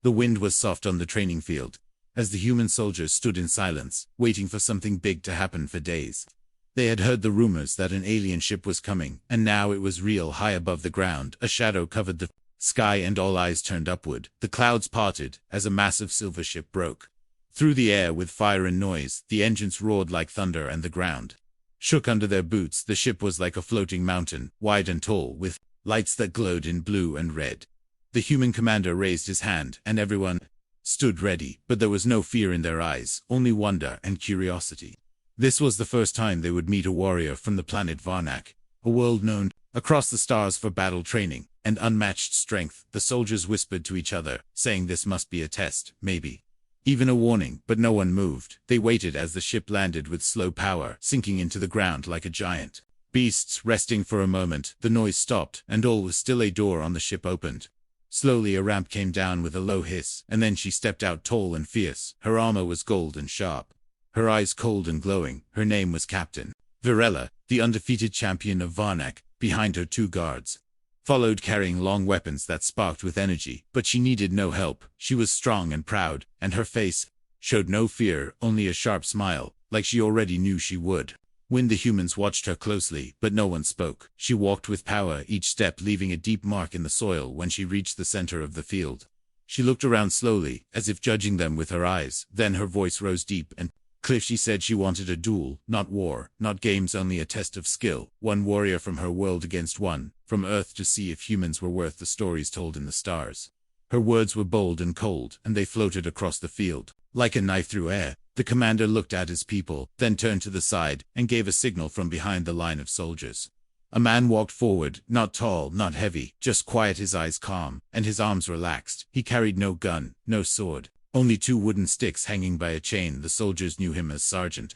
The wind was soft on the training field, as the human soldiers stood in silence, waiting for something big to happen for days. They had heard the rumors that an alien ship was coming, and now it was real. High above the ground, a shadow covered the sky and all eyes turned upward. The clouds parted as a massive silver ship broke through the air with fire and noise. The engines roared like thunder and the ground shook under their boots. The ship was like a floating mountain, wide and tall, with lights that glowed in blue and red. The human commander raised his hand, and everyone stood ready, but there was no fear in their eyes, only wonder and curiosity. This was the first time they would meet a warrior from the planet Varnak, a world known across the stars for battle training and unmatched strength. The soldiers whispered to each other, saying this must be a test, maybe even a warning, but no one moved. They waited as the ship landed with slow power, sinking into the ground like a giant beast. Resting for a moment, the noise stopped, and all was still. A door on the ship opened. Slowly a ramp came down with a low hiss, and then she stepped out, tall and fierce. Her armor was gold and sharp, her eyes cold and glowing. Her name was Captain Virella, the undefeated champion of Varnak. Behind her 2 guards followed, carrying long weapons that sparked with energy, but she needed no help. She was strong and proud, and her face showed no fear, only a sharp smile, like she already knew she would. When the humans watched her closely, but no one spoke. She walked with power, each step leaving a deep mark in the soil. When she reached the center of the field, she looked around slowly, as if judging them with her eyes. Then her voice rose deep and clear. She said she wanted a duel, not war, not games, only a test of skill. One warrior from her world against one from Earth, to see if humans were worth the stories told in the stars. Her words were bold and cold, and they floated across the field like a knife through air. The commander looked at his people, then turned to the side and gave a signal from behind the line of soldiers. A man walked forward, not tall, not heavy, just quiet, his eyes calm, and his arms relaxed. He carried no gun, no sword, only 2 wooden sticks hanging by a chain. The soldiers knew him as Sergeant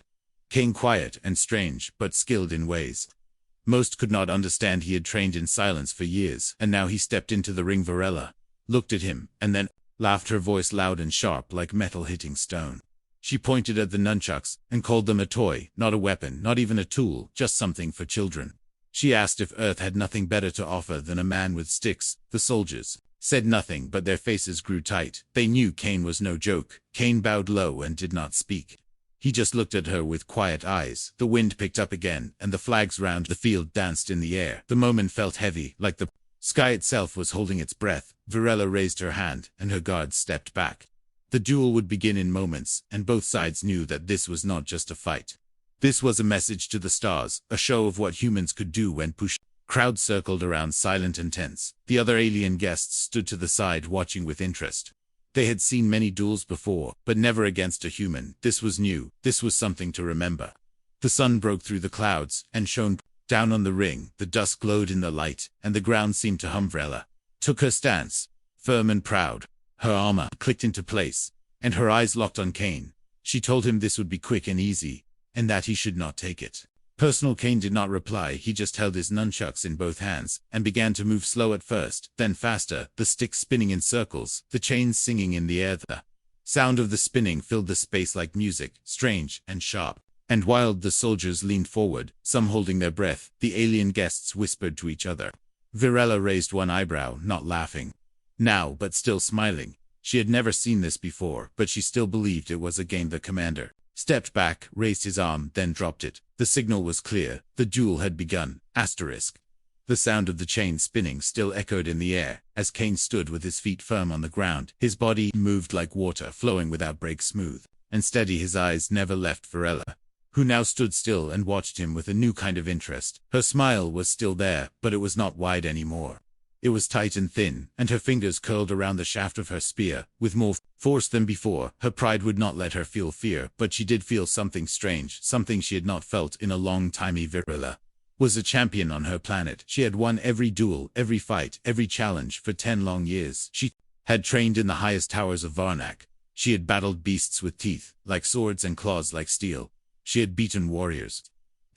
Kane, quiet and strange, but skilled in ways most could not understand. He had trained in silence for years, and now he stepped into the ring. Virella looked at him, and then laughed, her voice loud and sharp like metal hitting stone. She pointed at the nunchucks and called them a toy, not a weapon, not even a tool, just something for children. She asked if Earth had nothing better to offer than a man with sticks. The soldiers said nothing, but their faces grew tight. They knew Kane was no joke. Kane bowed low and did not speak. He just looked at her with quiet eyes. The wind picked up again, and the flags round the field danced in the air. The moment felt heavy, like the sky itself was holding its breath. Virella raised her hand, and her guards stepped back. The duel would begin in moments, and both sides knew that this was not just a fight. This was a message to the stars, a show of what humans could do when pushed. Crowds circled around, silent and tense. The other alien guests stood to the side, watching with interest. They had seen many duels before, but never against a human. This was new. This was something to remember. The sun broke through the clouds and shone down on the ring. The dust glowed in the light, and the ground seemed to hum. Virella took her stance, firm and proud. Her armor clicked into place, and her eyes locked on Kane. She told him this would be quick and easy, and that he should not take it personal. Kane did not reply. He just held his nunchucks in both hands and began to move, slow at first, then faster, the sticks spinning in circles, the chains singing in the air. The sound of the spinning filled the space like music, strange and sharp and wild. The soldiers leaned forward, some holding their breath. The alien guests whispered to each other. Virella raised one eyebrow, not laughing now, but still smiling. She had never seen this before, but she still believed it was a game. The commander stepped back, raised his arm, then dropped it. The signal was clear. The duel had begun. The sound of the chain spinning still echoed in the air, as Kane stood with his feet firm on the ground. His body moved like water, flowing without break, smooth and steady. His eyes never left Virella, who now stood still and watched him with a new kind of interest. Her smile was still there, but it was not wide anymore. It was tight and thin, and her fingers curled around the shaft of her spear, with more force than before. Her pride would not let her feel fear, but she did feel something strange, something she had not felt in a long time. Virella was a champion on her planet. She had won every duel, every fight, every challenge for 10 long years. She had trained in the highest towers of Varnak. She had battled beasts with teeth like swords and claws like steel. She had beaten warriors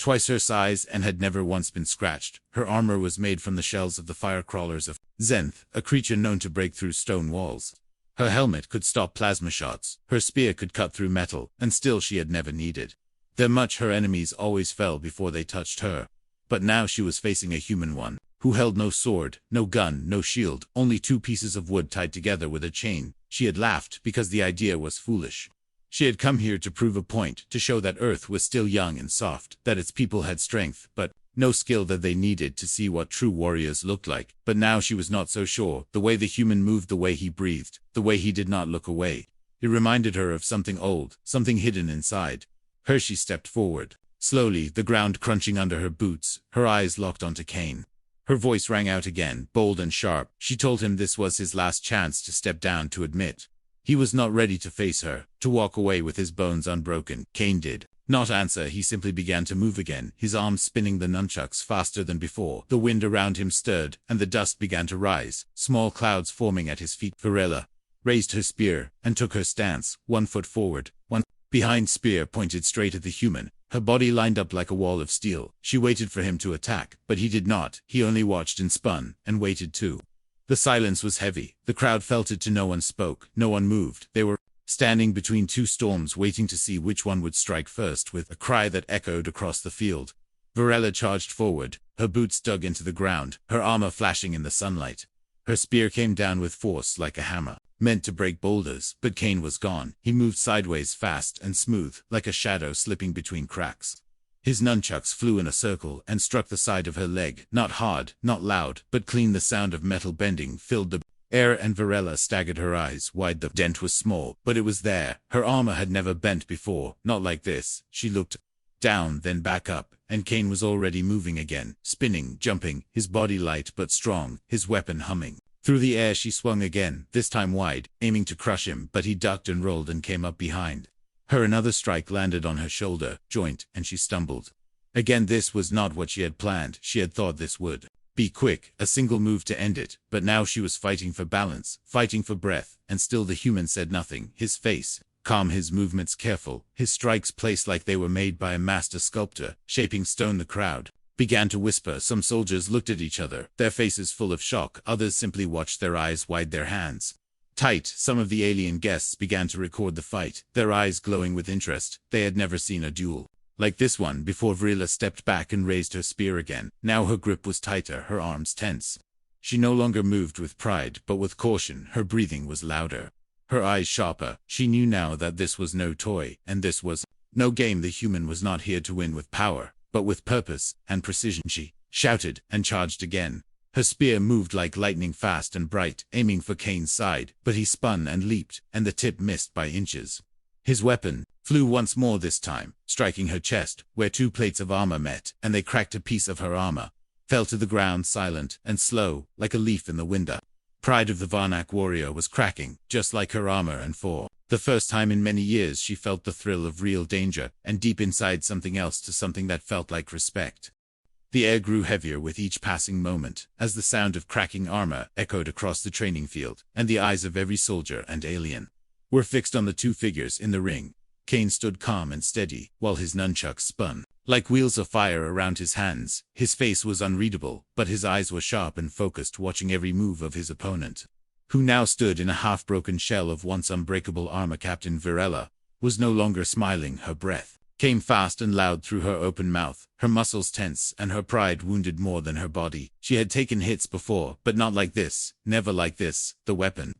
twice her size and had never once been scratched. Her armor was made from the shells of the fire crawlers of Zenth, a creature known to break through stone walls. Her helmet could stop plasma shots. Her spear could cut through metal, and still she had never needed them much. Her enemies always fell before they touched her. But now she was facing a human one, who held no sword, no gun, no shield, only 2 pieces of wood tied together with a chain. She had laughed because the idea was foolish. She had come here to prove a point, to show that Earth was still young and soft, that its people had strength, but no skill that they needed to see what true warriors looked like. But now she was not so sure. The way the human moved, the way he breathed, the way he did not look away. It reminded her of something old, something hidden inside her. She stepped forward. Slowly, the ground crunching under her boots, her eyes locked onto Kane. Her voice rang out again, bold and sharp. She told him this was his last chance to step down, to admit he was not ready to face her, to walk away with his bones unbroken. Kane did not answer. He simply began to move again, his arms spinning the nunchucks faster than before. The wind around him stirred, and the dust began to rise, small clouds forming at his feet. Varela raised her spear and took her stance, 1 foot forward, 1 behind, spear pointed straight at the human, her body lined up like a wall of steel. She waited for him to attack, but he did not. He only watched and spun, and waited too. The silence was heavy. The crowd felt it too. No one spoke, no one moved. They were standing between two storms, waiting to see which one would strike first. With a cry that echoed across the field, Varela charged forward, her boots dug into the ground, her armor flashing in the sunlight. Her spear came down with force like a hammer, meant to break boulders, but Kane was gone. He moved sideways, fast and smooth, like a shadow slipping between cracks. His nunchucks flew in a circle and struck the side of her leg, not hard, not loud, but clean. The sound of metal bending filled the air, and Varela staggered, her eyes wide. The dent was small, but it was there. Her armor had never bent before, not like this. She looked down, then back up, and Kane was already moving again, spinning, jumping, his body light but strong, his weapon humming. Through the air she swung again, this time wide, aiming to crush him, but he ducked and rolled and came up behind her. Another strike landed on her shoulder joint, and she stumbled. Again, this was not what she had planned. She had thought this would be quick, a single move to end it, but now she was fighting for balance, fighting for breath, and still the human said nothing. His face calm, his movements careful, his strikes placed like they were made by a master sculptor, shaping stone. The crowd began to whisper. Some soldiers looked at each other, their faces full of shock. Others simply watched, their eyes wide, their hands tight. Some of the alien guests began to record the fight, their eyes glowing with interest. They had never seen a duel like this one before. Varela stepped back and raised her spear again. Now her grip was tighter, her arms tense. She no longer moved with pride, but with caution. Her breathing was louder, her eyes sharper. She knew now that this was no toy, and this was no game. The human was not here to win with power, but with purpose and precision. She shouted and charged again. Her spear moved like lightning, fast and bright, aiming for Kane's side, but he spun and leaped, and the tip missed by inches. His weapon flew once more, this time striking her chest, where 2 plates of armor met, and they cracked. A piece of her armor fell to the ground, silent and slow, like a leaf in the wind. The pride of the Varnak warrior was cracking, just like her armor, and for the first time in many years she felt the thrill of real danger, and deep inside something else, to something that felt like respect. The air grew heavier with each passing moment, as the sound of cracking armor echoed across the training field, and the eyes of every soldier and alien were fixed on the 2 figures in the ring. Kane stood calm and steady, while his nunchucks spun like wheels of fire around his hands. His face was unreadable, but his eyes were sharp and focused, watching every move of his opponent, who now stood in a half-broken shell of once unbreakable armor. Captain Varela was no longer smiling. Her breath came fast and loud through her open mouth, her muscles tense, and her pride wounded more than her body. She had taken hits before, but not like this, never like this. The weapon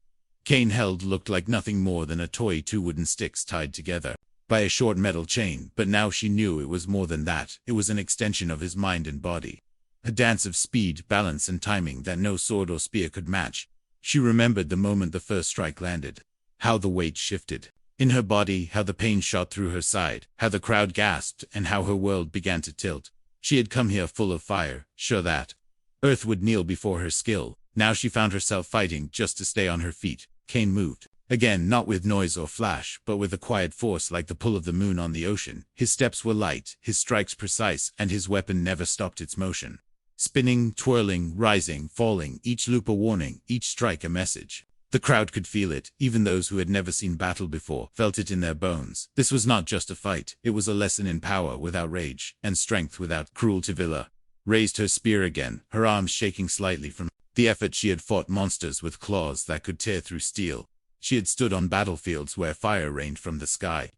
Kane held looked like nothing more than a toy, 2 wooden sticks tied together by a short metal chain, but now she knew it was more than that. It was an extension of his mind and body, a dance of speed, balance, and timing that no sword or spear could match. She remembered the moment the first strike landed, how the weight shifted in her body, how the pain shot through her side, how the crowd gasped, and how her world began to tilt. She had come here full of fire, sure that Earth would kneel before her skill. Now she found herself fighting just to stay on her feet. Kane moved again, not with noise or flash, but with a quiet force like the pull of the moon on the ocean. His steps were light, his strikes precise, and his weapon never stopped its motion. Spinning, twirling, rising, falling, each loop a warning, each strike a message. The crowd could feel it. Even those who had never seen battle before felt it in their bones. This was not just a fight, it was a lesson in power without rage, and strength without cruelty. Villa raised her spear again, her arms shaking slightly from the effort. She had fought monsters with claws that could tear through steel. She had stood on battlefields where fire rained from the sky.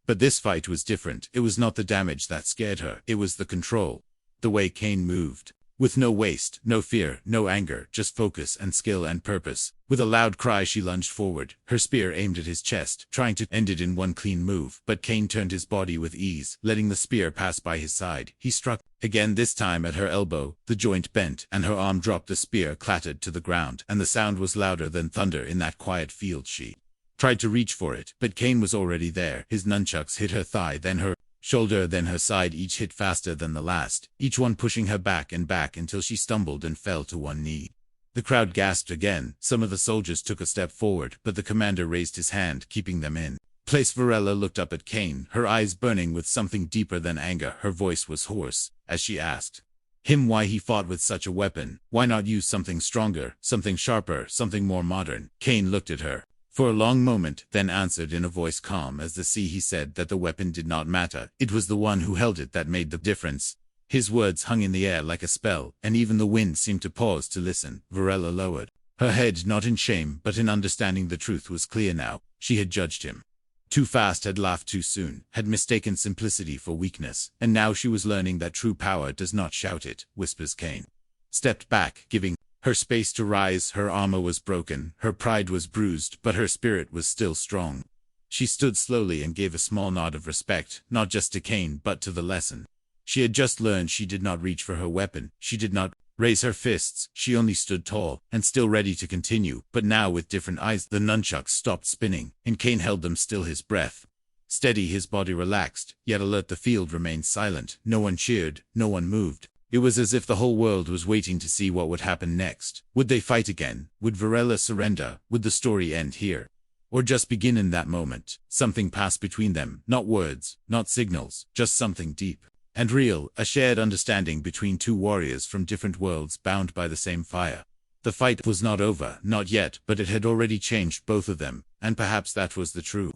But this fight was different. It was not the damage that scared her, it was the control. The way Kane moved, With no waste, no fear, no anger, just focus and skill and purpose. With a loud cry she lunged forward, her spear aimed at his chest, trying to end it in one clean move, but Cain turned his body with ease, letting the spear pass by his side. He struck again, this time at her elbow, the joint bent, and her arm dropped. The spear clattered to the ground, and the sound was louder than thunder in that quiet field. She tried to reach for it, but Cain was already there. His nunchucks hit her thigh, then her shoulder, then her side, each hit faster than the last, each one pushing her back and back until she stumbled and fell to one knee. The crowd gasped again. Some of the soldiers took a step forward, but the commander raised his hand, keeping them in place. Varela looked up at Cain, her eyes burning with something deeper than anger. Her voice was hoarse, as she asked him why he fought with such a weapon. Why not use something stronger, something sharper, something more modern? Cain looked at her for a long moment, then answered in a voice calm as the sea. He said that the weapon did not matter. It was the one who held it that made the difference. His words hung in the air like a spell, and even the wind seemed to pause to listen. Varela lowered her head, not in shame, but in understanding. The truth was clear now. She had judged him too fast, had laughed too soon, had mistaken simplicity for weakness, and now she was learning that true power does not shout, it whispers. Cain stepped back, giving her space to rise. Her armor was broken, her pride was bruised, but her spirit was still strong. She stood slowly and gave a small nod of respect, not just to Cain, but to the lesson she had just learned. She did not reach for her weapon, she did not raise her fists, she only stood tall, and still ready to continue, but now with different eyes. The nunchucks stopped spinning, and Cain held them still, his breath steady, his body relaxed, yet alert. The field remained silent. No one cheered, no one moved. It was as if the whole world was waiting to see what would happen next. Would they fight again? Would Varela surrender? Would the story end here? Or just begin? In that moment, something passed between them, not words, not signals, just something deep and real, a shared understanding between two warriors from different worlds bound by the same fire. The fight was not over, not yet, but it had already changed both of them, and perhaps that was the true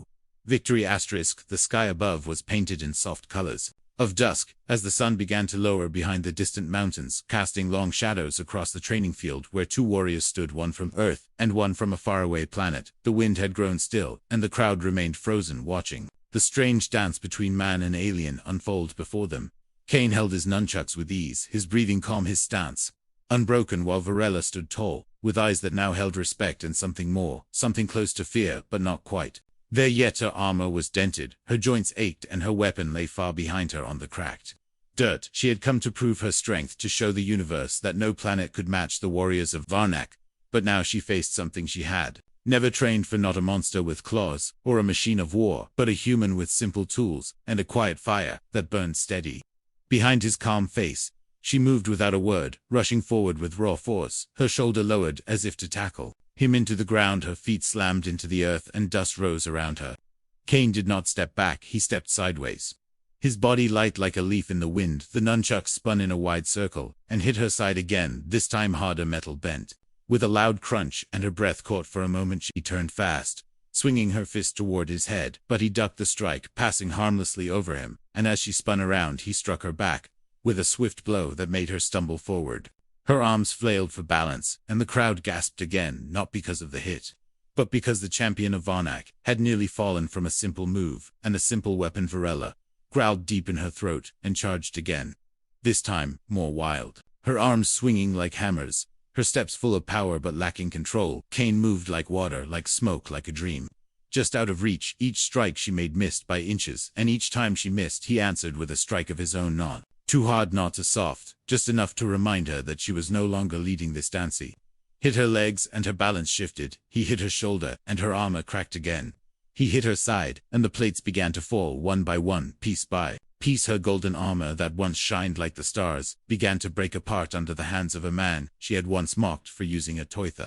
victory. The sky above was painted in soft colors of dusk, as the sun began to lower behind the distant mountains, casting long shadows across the training field where two warriors stood, one from Earth and one from a faraway planet. The wind had grown still, and the crowd remained frozen, watching the strange dance between man and alien unfold before them. Cain held his nunchucks with ease, his breathing calm, his stance unbroken, while Varela stood tall, with eyes that now held respect and something more, something close to fear, but not quite there yet. Her armor was dented, her joints ached, and her weapon lay far behind her on the cracked dirt. She had come to prove her strength, to show the universe that no planet could match the warriors of Varnak. But now she faced something she had never trained for, not a monster with claws, or a machine of war, but a human with simple tools, and a quiet fire that burned steady behind his calm face. She moved without a word, rushing forward with raw force, her shoulder lowered as if to tackle him into the ground. Her feet slammed into the earth and dust rose around her. Cain did not step back, he stepped sideways, his body light like a leaf in the wind. The nunchuck spun in a wide circle and hit her side again, this time harder, metal bent with a loud crunch, and her breath caught for a moment. She turned fast, swinging her fist toward his head, but he ducked the strike, passing harmlessly over him, and as she spun around he struck her back with a swift blow that made her stumble forward. Her arms flailed for balance, and the crowd gasped again, not because of the hit, but because the champion of Varnak had nearly fallen from a simple move, and a simple weapon. Varela growled deep in her throat and charged again, this time more wild, her arms swinging like hammers, her steps full of power but lacking control. Cain moved like water, like smoke, like a dream just out of reach. Each strike she made missed by inches, and each time she missed he answered with a strike of his own, not too hard, not too soft, just enough to remind her that she was no longer leading this dance. He hit her legs and her balance shifted, he hit her shoulder and her armor cracked again. He hit her side, and the plates began to fall one by one, piece by piece. Her golden armor that once shined like the stars began to break apart under the hands of a man she had once mocked for using a toitha.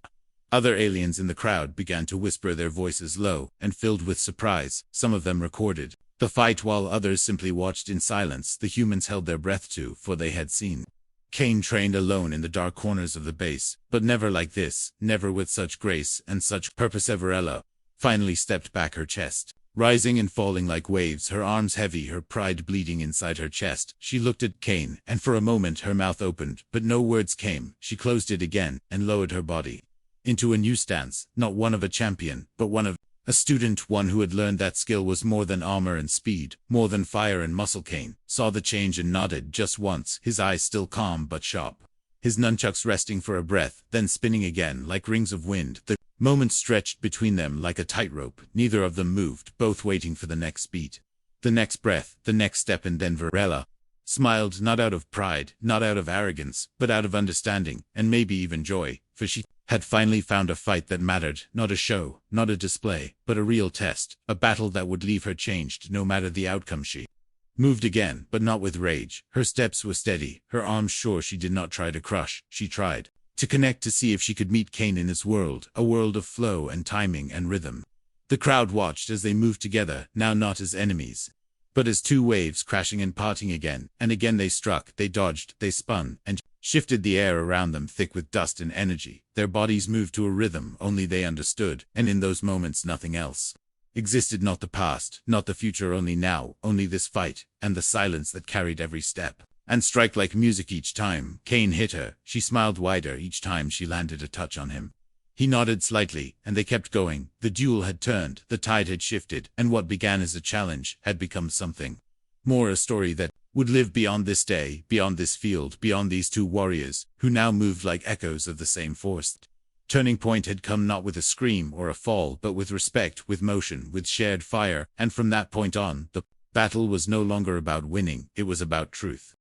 Other aliens in the crowd began to whisper, their voices low and filled with surprise. Some of them recorded the fight while others simply watched in silence. The humans held their breath too, for they had seen Cain trained alone in the dark corners of the base, but never like this, never with such grace and such purpose. Varela finally stepped back, her chest rising and falling like waves, her arms heavy, her pride bleeding inside her chest. She looked at Cain, and for a moment her mouth opened, but no words came. She closed it again and lowered her body into a new stance, not one of a champion, but one of a student, one who had learned that skill was more than armor and speed, more than fire and muscle. Cain saw the change and nodded just once, his eyes still calm but sharp. his nunchucks resting for a breath, then spinning again like rings of wind. The moment stretched between them like a tightrope. Neither of them moved, both waiting for the next beat. The next breath, the next step, and then Varela smiled, not out of pride, not out of arrogance, but out of understanding, and maybe even joy, for she had finally found a fight that mattered, not a show, not a display, but a real test, a battle that would leave her changed no matter the outcome. She moved again, but not with rage. Her steps were steady, her arms sure. She did not try to crush, she tried to connect, to see if she could meet Kane in his world, a world of flow and timing and rhythm. The crowd watched as they moved together, now not as enemies, but as two waves crashing and parting again, and again they struck, they dodged, they spun, and shifted the air around them thick with dust and energy. Their bodies moved to a rhythm only they understood, and in those moments nothing else existed, not the past, not the future, only now, only this fight, and the silence that carried every step. And strike like music each time Kane hit her, she smiled wider each time she landed a touch on him. He nodded slightly, and they kept going. The duel had turned, the tide had shifted, and what began as a challenge had become something more, a story that would live beyond this day, beyond this field, beyond these two warriors, who now moved like echoes of the same force. Turning point had come not with a scream or a fall, but with respect, with motion, with shared fire, and from that point on, the battle was no longer about winning, it was about truth.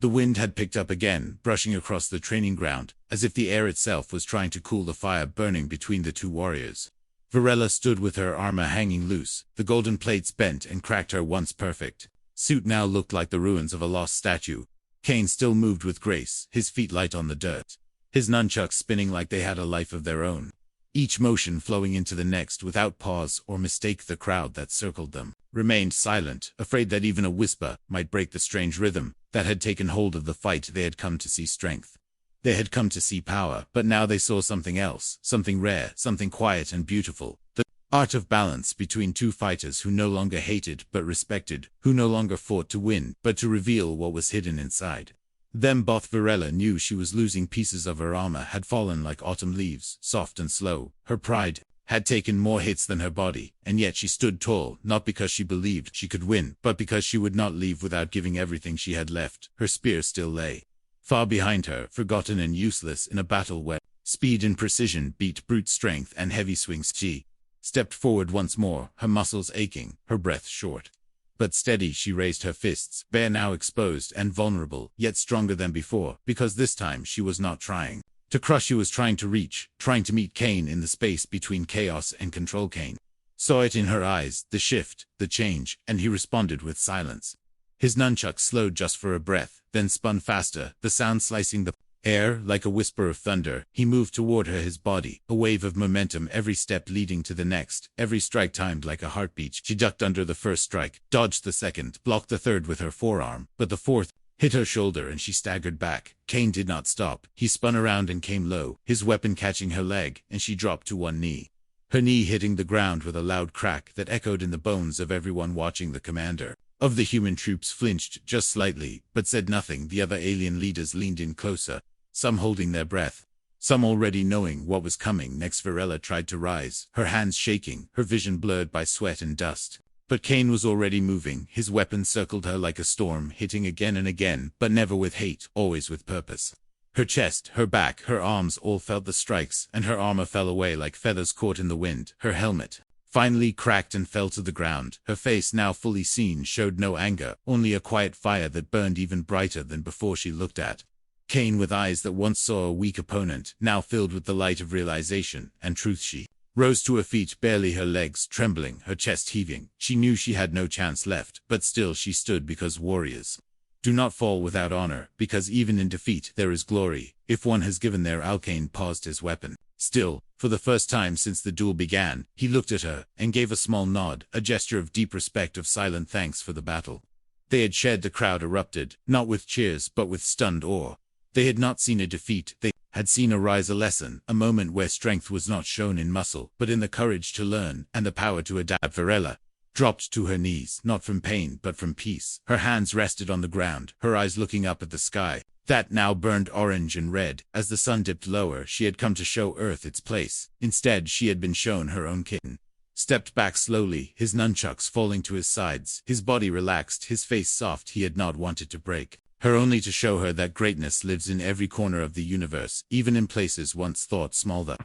The wind had picked up again, brushing across the training ground, as if the air itself was trying to cool the fire burning between the two warriors. Varela stood with her armor hanging loose, the golden plates bent and cracked. Her once perfect suit now looked like the ruins of a lost statue. Kane still moved with grace, his feet light on the dirt, his nunchucks spinning like they had a life of their own, each motion flowing into the next without pause or mistake. The crowd that circled them remained silent, afraid that even a whisper might break the strange rhythm that had taken hold of the fight. They had come to see strength. They had come to see power, but now they saw something else, something rare, something quiet and beautiful. The art of balance between two fighters who no longer hated but respected, who no longer fought to win, but to reveal what was hidden inside them both. Varela knew she was losing. Pieces of her armor had fallen like autumn leaves, soft and slow. Her pride had taken more hits than her body, and yet she stood tall, not because she believed she could win, but because she would not leave without giving everything she had left. Her spear still lay far behind her, forgotten and useless in a battle where speed and precision beat brute strength and heavy swings. She stepped forward once more, her muscles aching, her breath short but steady. She raised her fists, bare now, exposed and vulnerable, yet stronger than before, because this time she was not trying to crush, she was trying to reach, trying to meet Kane in the space between chaos and control. Kane saw it in her eyes, the shift, the change, and he responded with silence. His nunchuck slowed just for a breath, then spun faster, the sound slicing the air like a whisper of thunder. He moved toward her, his body a wave of momentum, every step leading to the next, every strike timed like a heartbeat. She ducked under the first strike, dodged the second, blocked the third with her forearm, but the fourth hit her shoulder and she staggered back. Kane did not stop. He spun around and came low, his weapon catching her leg, and she dropped to one knee, her knee hitting the ground with a loud crack that echoed in the bones of everyone watching. The commander of the human troops flinched just slightly, but said nothing. The other alien leaders leaned in closer, some holding their breath, some already knowing what was coming next. Varela tried to rise, her hands shaking, her vision blurred by sweat and dust. But Kane was already moving, his weapon circled her like a storm, hitting again and again, but never with hate, always with purpose. Her chest, her back, her arms all felt the strikes, and her armor fell away like feathers caught in the wind. Her helmet finally cracked and fell to the ground. Her face, now fully seen, showed no anger, only a quiet fire that burned even brighter than before. She looked at Kane with eyes that once saw a weak opponent, now filled with the light of realization and truth. She rose to her feet, barely, her legs trembling, her chest heaving. She knew she had no chance left, but still she stood, because warriors do not fall without honor, because even in defeat there is glory, if one has given their all. Kane paused, his weapon still. For the first time since the duel began, he looked at her and gave a small nod, a gesture of deep respect, of silent thanks for the battle they had shared. The crowd erupted, not with cheers but with stunned awe. They had not seen a defeat, they had seen a rise, a lesson, a moment where strength was not shown in muscle, but in the courage to learn and the power to adapt. Varela dropped to her knees, not from pain but from peace. Her hands rested on the ground, her eyes looking up at the sky that now burned orange and red. As the sun dipped lower, she had come to show Earth its place. Instead, she had been shown her own. Kitten stepped back slowly, his nunchucks falling to his sides, his body relaxed, his face soft. He had not wanted to break her only to show her that greatness lives in every corner of the universe, even in places once thought small. The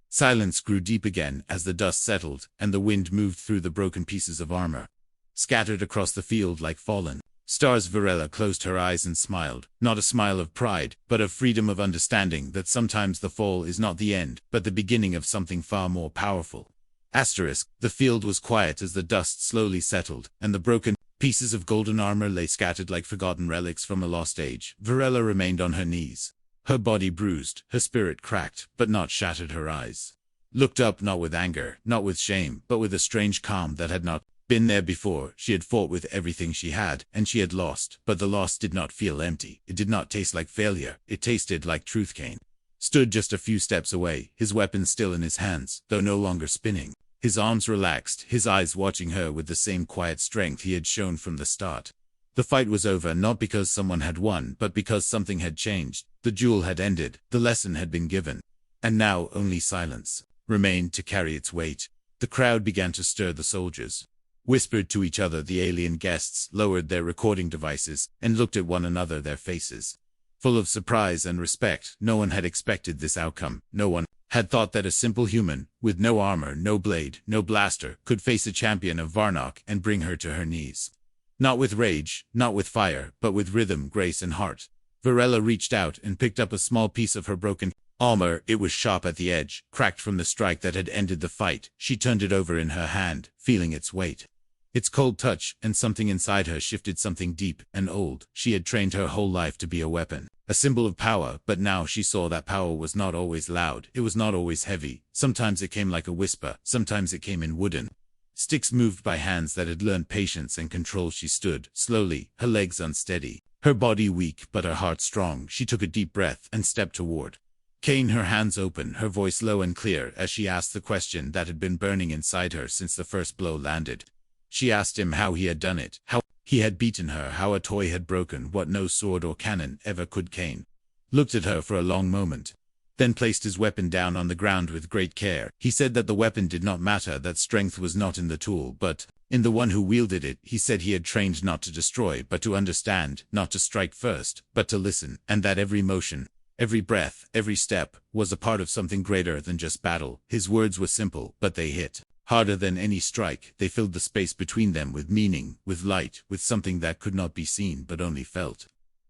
silence grew deep again as the dust settled, and the wind moved through the broken pieces of armor, scattered across the field like fallen stars. Varela closed her eyes and smiled, not a smile of pride, but of freedom, of understanding that sometimes the fall is not the end, but the beginning of something far more powerful. The field was quiet as the dust slowly settled, and the broken pieces of golden armor lay scattered like forgotten relics from a lost age. Varela remained on her knees. Her body bruised, her spirit cracked, but not shattered. Her eyes looked up, not with anger, not with shame, but with a strange calm that had not been there before. She had fought with everything she had, and she had lost, but the loss did not feel empty. It did not taste like failure. It tasted like truth. Kane stood just a few steps away, his weapon still in his hands, though no longer spinning. His arms relaxed, his eyes watching her with the same quiet strength he had shown from the start. The fight was over, not because someone had won, but because something had changed. The duel had ended, the lesson had been given. And now only silence remained to carry its weight. The crowd began to stir. The soldiers whispered to each other. The alien guests lowered their recording devices and looked at one another, their faces full of surprise and respect. No one had expected this outcome. No one had thought that a simple human, with no armor, no blade, no blaster, could face a champion of Varnock and bring her to her knees. Not with rage, not with fire, but with rhythm, grace, and heart. Varela reached out and picked up a small piece of her broken armor. It was sharp at the edge, cracked from the strike that had ended the fight. She turned it over in her hand, feeling its weight, its cold touch, and something inside her shifted, something deep and old. She had trained her whole life to be a weapon, a symbol of power, but now she saw that power was not always loud. It was not always heavy. Sometimes it came like a whisper, sometimes it came in wooden sticks moved by hands that had learned patience and control. She stood, slowly, her legs unsteady, her body weak but her heart strong. She took a deep breath and stepped toward Kane, her hands open, her voice low and clear as she asked the question that had been burning inside her since the first blow landed. She asked him how he had done it, how he had beaten her, how a toy had broken what no sword or cannon ever could. Kane looked at her for a long moment, then placed his weapon down on the ground with great care. He said that the weapon did not matter, that strength was not in the tool, but in the one who wielded it. He said he had trained not to destroy, but to understand, not to strike first, but to listen, and that every motion, every breath, every step, was a part of something greater than just battle. His words were simple, but they hit harder than any strike. They filled the space between them with meaning, with light, with something that could not be seen but only felt.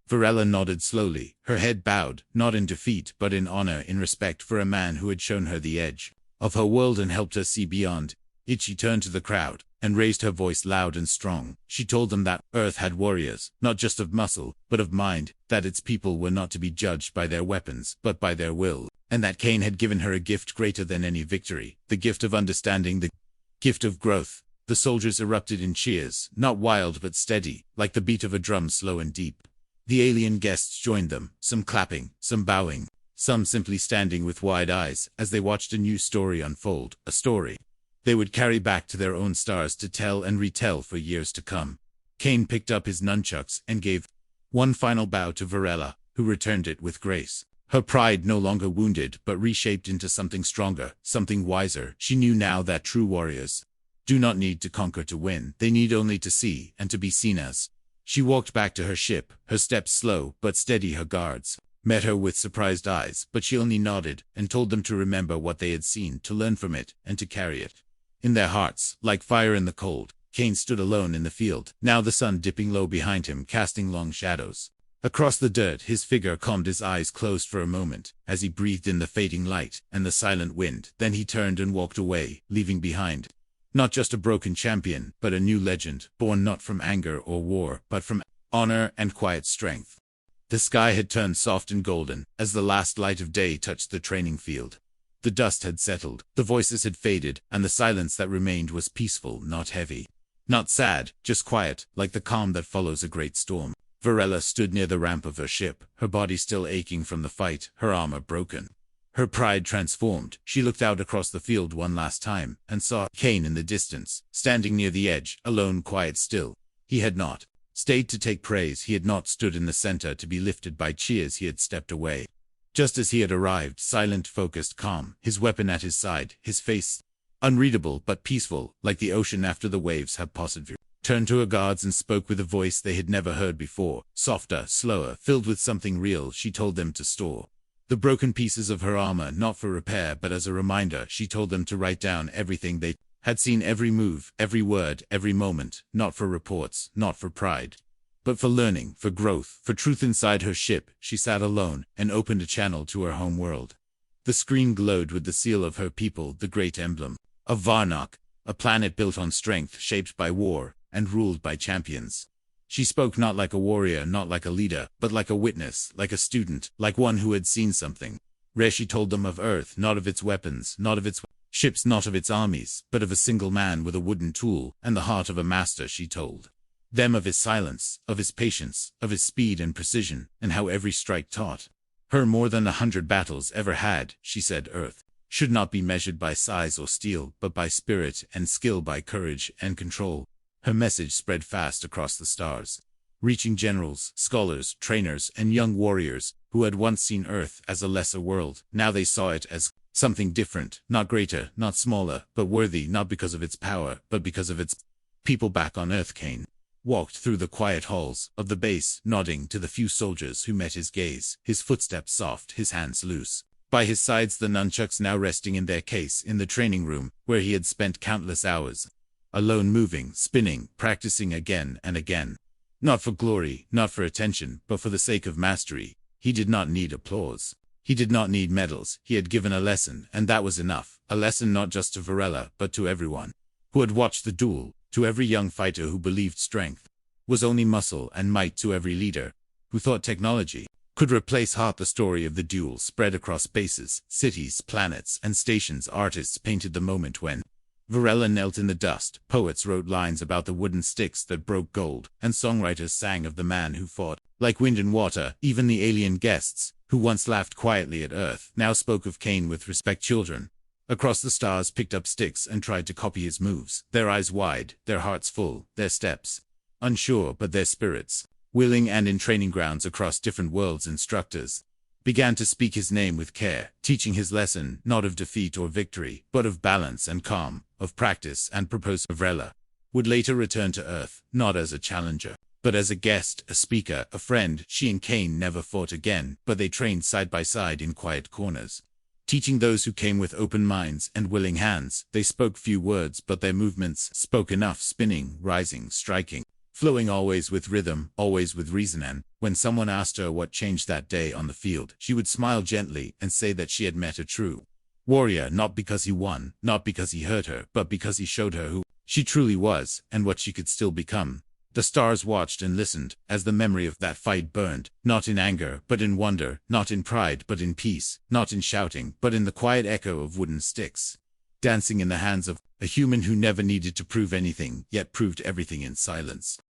Varela nodded slowly, her head bowed, not in defeat but in honor, in respect for a man who had shown her the edge of her world and helped her see beyond it. She turned to the crowd and raised her voice loud and strong. She told them that Earth had warriors, not just of muscle, but of mind, that its people were not to be judged by their weapons, but by their will, and that Kane had given her a gift greater than any victory, the gift of understanding, the gift of growth. The soldiers erupted in cheers, not wild but steady, like the beat of a drum, slow and deep. The alien guests joined them, some clapping, some bowing, some simply standing with wide eyes as they watched a new story unfold, a story they would carry back to their own stars to tell and retell for years to come. Kane picked up his nunchucks and gave one final bow to Varela, who returned it with grace. Her pride no longer wounded but reshaped into something stronger, something wiser. She knew now that true warriors do not need to conquer to win, they need only to see and to be seen as. She walked back to her ship, her steps slow but steady. Her guards met her with surprised eyes, but she only nodded and told them to remember what they had seen, to learn from it, and to carry it in their hearts, like fire in the cold. Kane stood alone in the field, now the sun dipping low behind him, casting long shadows across the dirt. His figure calmed, his eyes closed for a moment, as he breathed in the fading light and the silent wind. Then he turned and walked away, leaving behind not just a broken champion, but a new legend, born not from anger or war, but from honor and quiet strength. The sky had turned soft and golden as the last light of day touched the training field. The dust had settled, the voices had faded, and the silence that remained was peaceful, not heavy, not sad, just quiet, like the calm that follows a great storm. Varela stood near the ramp of her ship, her body still aching from the fight, her armor broken, her pride transformed. She looked out across the field one last time, and saw Kane in the distance, standing near the edge, alone, quiet, still. He had not stayed to take praise, he had not stood in the center to be lifted by cheers. He had stepped away just as he had arrived, silent, focused, calm, his weapon at his side, his face unreadable but peaceful, like the ocean after the waves have passed through. turned to her guards and spoke with a voice they had never heard before, softer, slower, filled with something real. She told them to store the broken pieces of her armor, not for repair but as a reminder. She told them to write down everything they had seen, every move, every word, every moment, not for reports, not for pride, but for learning, for growth, for truth. Inside her ship, she sat alone and opened a channel to her home world. The screen glowed with the seal of her people, the great emblem of Varnock, a planet built on strength, shaped by war, and ruled by champions. She spoke not like a warrior, not like a leader, but like a witness, like a student, like one who had seen something rare. She told them of Earth, not of its weapons, not of its ships, not of its armies, but of a single man with a wooden tool and the heart of a master. She told them of his silence, of his patience, of his speed and precision, and how every strike taught her more than 100 battles ever had. She said Earth should not be measured by size or steel, but by spirit and skill, by courage and control. Her message spread fast across the stars, reaching generals, scholars, trainers, and young warriors who had once seen Earth as a lesser world. Now they saw it as something different, not greater, not smaller, but worthy, not because of its power, but because of its people. Back on Earth, Kane walked through the quiet halls of the base, nodding to the few soldiers who met his gaze, his footsteps soft, his hands loose. By his sides the nunchucks now resting in their case in the training room, where he had spent countless hours, alone, moving, spinning, practicing again and again. Not for glory, not for attention, but for the sake of mastery. He did not need applause. He did not need medals. He had given a lesson, and that was enough. A lesson not just to Varela, but to everyone who had watched the duel, to every young fighter who believed strength was only muscle and might, to every leader who thought technology could replace heart. The story of the duel spread across bases, cities, planets, and stations. Artists painted the moment when Varela knelt in the dust, poets wrote lines about the wooden sticks that broke gold, and songwriters sang of the man who fought like wind and water. Even the alien guests, who once laughed quietly at Earth, now spoke of Kane with respect. Children across the stars picked up sticks and tried to copy his moves, their eyes wide, their hearts full, their steps unsure, but their spirits willing. And in training grounds across different worlds, instructors began to speak his name with care, teaching his lesson not of defeat or victory, but of balance and calm, of practice and purpose. Varela would later return to Earth, not as a challenger, but as a guest, a speaker, a friend. She and Kane never fought again, but they trained side by side in quiet corners, teaching those who came with open minds and willing hands. They spoke few words, but their movements spoke enough, spinning, rising, striking, flowing, always with rhythm, always with reason. And when someone asked her what changed that day on the field, she would smile gently and say that she had met a true warrior, not because he won, not because he hurt her, but because he showed her who she truly was and what she could still become. The stars watched and listened as the memory of that fight burned, not in anger, but in wonder, not in pride, but in peace, not in shouting, but in the quiet echo of wooden sticks, dancing in the hands of a human who never needed to prove anything, yet proved everything in silence.